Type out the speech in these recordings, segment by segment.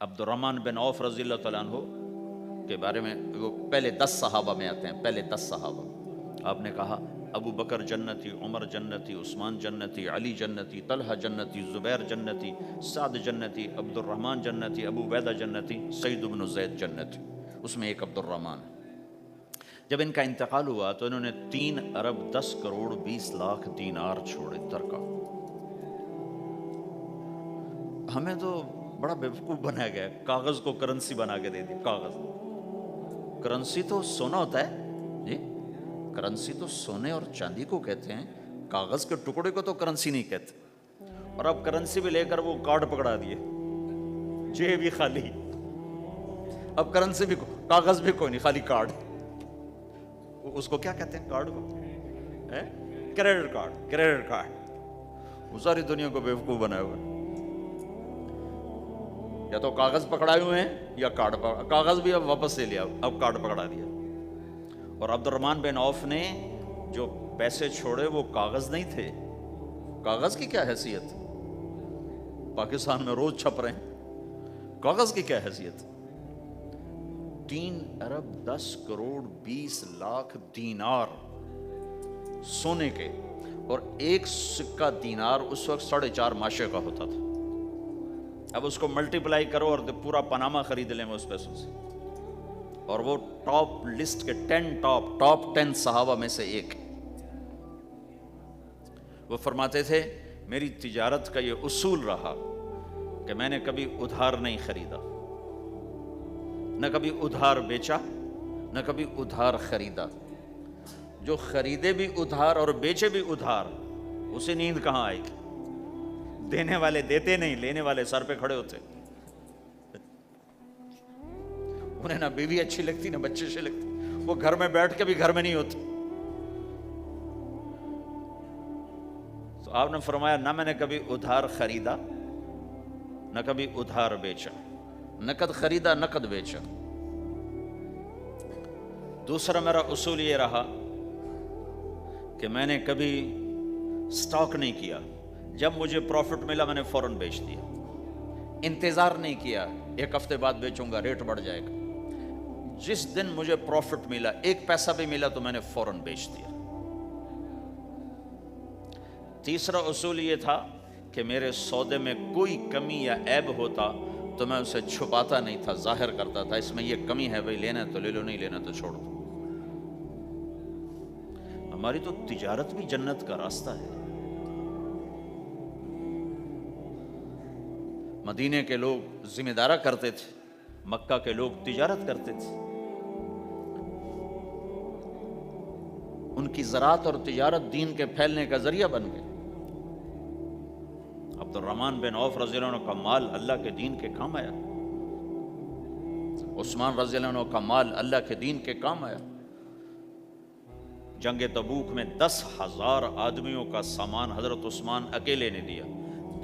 عبد الرحمن بن عوف رضی اللہ تعالیٰ عنہ کے بارے میں، وہ پہلے 10 صحابہ میں آتے ہیں، پہلے 10 صحابہ. آپ نے کہا ابو بکر جنتی، عمر جنتی، عثمان جنتی، علی جنتی، طلحہ جنتی، زبیر جنتی، سعد جنتی، عبد الرحمن جنتی، ابو عبیدہ جنتی، سعید بن زید جنتی. اس میں ایک عبد الرحمن ہے. جب ان کا انتقال ہوا تو انہوں نے 3 ارب 10 کروڑ 20 لاکھ دینار چھوڑے ترکا. ہمیں تو بڑا بیوقوف بنایا گیا، کاغذ کو کرنسی بنا کے دے دیا. کاغذ، کرنسی تو سونا ہوتا ہے جی، کرنسی تو سونے اور چاندی کو کہتے ہیں، کاغذ کے ٹکڑے کو تو کرنسی نہیں کہتے. اور اب کرنسی بھی لے کر وہ کارڈ پکڑا دیے، جیب بھی خالی. اب کرنسی بھی، کاغذ بھی کوئی نہیں، خالی کارڈ. اس کو کیا کہتے ہیں کارڈ کو؟ Credit card. کریڈٹ کارڈ وہ ساری دنیا کو بیوقوف بنایا ہوا ہے. یا تو کاغذ پکڑائے ہوئے ہیں یا کارڈ. کاغذ بھی اب واپس لے لیا، اب کارڈ پکڑا دیا. اور عبد الرحمن بن عوف نے جو پیسے چھوڑے وہ کاغذ نہیں تھے. کاغذ کی کیا حیثیت؟ پاکستان میں روز چھپ رہے ہیں، کاغذ کی کیا حیثیت؟ 3 ارب 10 کروڑ 20 لاکھ دینار سونے کے. اور ایک سکہ دینار اس وقت 4.5 ماشے کا ہوتا تھا. اب اس کو ملٹیپلائی کرو اور پورا پاناما خرید لیں اس پیسوں سے. اور وہ ٹاپ لسٹ کے 10 ٹاپ صحابہ میں سے ایک. وہ فرماتے تھے میری تجارت کا یہ اصول رہا کہ میں نے کبھی ادھار نہیں خریدا، نہ کبھی ادھار بیچا، نہ کبھی ادھار خریدا. جو خریدے بھی ادھار اور بیچے بھی ادھار، اسے نیند کہاں آئے گی؟ دینے والے دیتے نہیں، لینے والے سر پہ کھڑے ہوتے. انہیں نہ بیوی اچھی لگتی نہ بچے اچھے لگتے، وہ گھر میں بیٹھ کے بھی گھر میں نہیں ہوتے. تو آپ نے فرمایا نہ میں نے کبھی ادھار خریدا، نہ کبھی ادھار بیچا، نقد خریدا نقد بیچا. دوسرا میرا اصول یہ رہا کہ میں نے کبھی سٹاک نہیں کیا. جب مجھے پروفٹ ملا میں نے فوراً بیچ دیا. انتظار نہیں کیا 1 ہفتے بعد بیچوں گا ریٹ بڑھ جائے گا. جس دن مجھے پروفٹ ملا، 1 پیسہ بھی ملا تو میں نے فوراً بیچ دیا. تیسرا اصول یہ تھا کہ میرے سودے میں کوئی کمی یا عیب ہوتا تو میں اسے چھپاتا نہیں تھا، ظاہر کرتا تھا. اس میں یہ کمی ہے بھائی، لینا ہے تو لے لو، نہیں لینا تو چھوڑ دو. ہماری تو تجارت بھی جنت کا راستہ ہے. مدینے کے لوگ ذمہ دارہ کرتے تھے، مکہ کے لوگ تجارت کرتے تھے. ان کی زراعت اور تجارت دین کے پھیلنے کا ذریعہ بن گئے. عبد الرحمن بن عوف رضی اللہ عنہ کا مال اللہ کے دین کے کام آیا. عثمان رضی اللہ عنہ کا مال اللہ کے دین کے کام آیا. جنگ تبوک میں 10,000 آدمیوں کا سامان حضرت عثمان اکیلے نے دیا.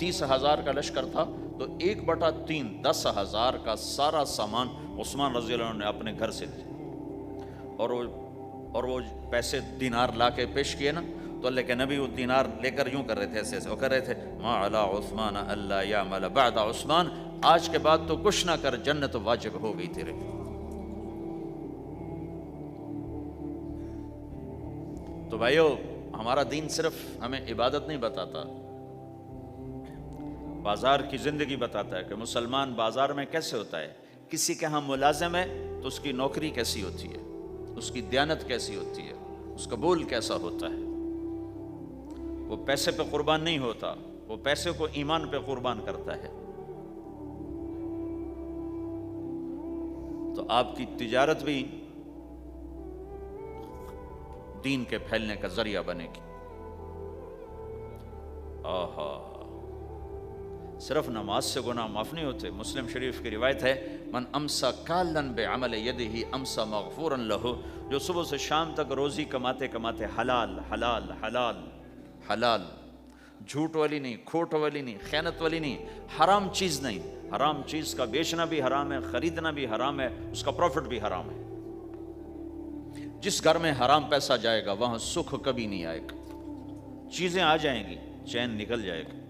30,000 کا لشکر تھا تو 1/3 10,000 کا سارا سامان عثمان رضی اللہ عنہ نے اپنے گھر سے دیا. اور وہ پیسے دینار لا کے پیش کیے نا تو اللہ کے نبی وہ دینار لے کر یوں کر رہے تھے، ایسے ایسے وہ کر رہے تھے ما علی عثمان اللہ یعمل بعد عثمان، آج کے بعد تو کچھ نہ کر، جنت واجب ہو گئی تیرے. تو بھائیو، ہمارا دین صرف ہمیں عبادت نہیں بتاتا، بازار کی زندگی بتاتا ہے کہ مسلمان بازار میں کیسے ہوتا ہے. کسی کے ہاں ملازم ہے تو اس کی نوکری کیسی ہوتی ہے، اس کی دیانت کیسی ہوتی ہے، اس کا بول کیسا ہوتا ہے. وہ پیسے پہ قربان نہیں ہوتا، وہ پیسے کو ایمان پہ قربان کرتا ہے. تو آپ کی تجارت بھی دین کے پھیلنے کا ذریعہ بنے گی. آہا، صرف نماز سے گناہ معاف نہیں ہوتے. مسلم شریف کی روایت ہے من امسا کالن بعمل یدہ امسا مغفورا لہ، جو صبح سے شام تک روزی کماتے کماتے حلال حلال حلال حلال، جھوٹ والی نہیں، کھوٹ والی نہیں، خیانت والی نہیں، حرام چیز نہیں. حرام چیز کا بیچنا بھی حرام ہے، خریدنا بھی حرام ہے، اس کا پروفٹ بھی حرام ہے. جس گھر میں حرام پیسہ جائے گا وہاں سکھ کبھی نہیں آئے گا. چیزیں آ جائیں گی، چین نکل جائے گا.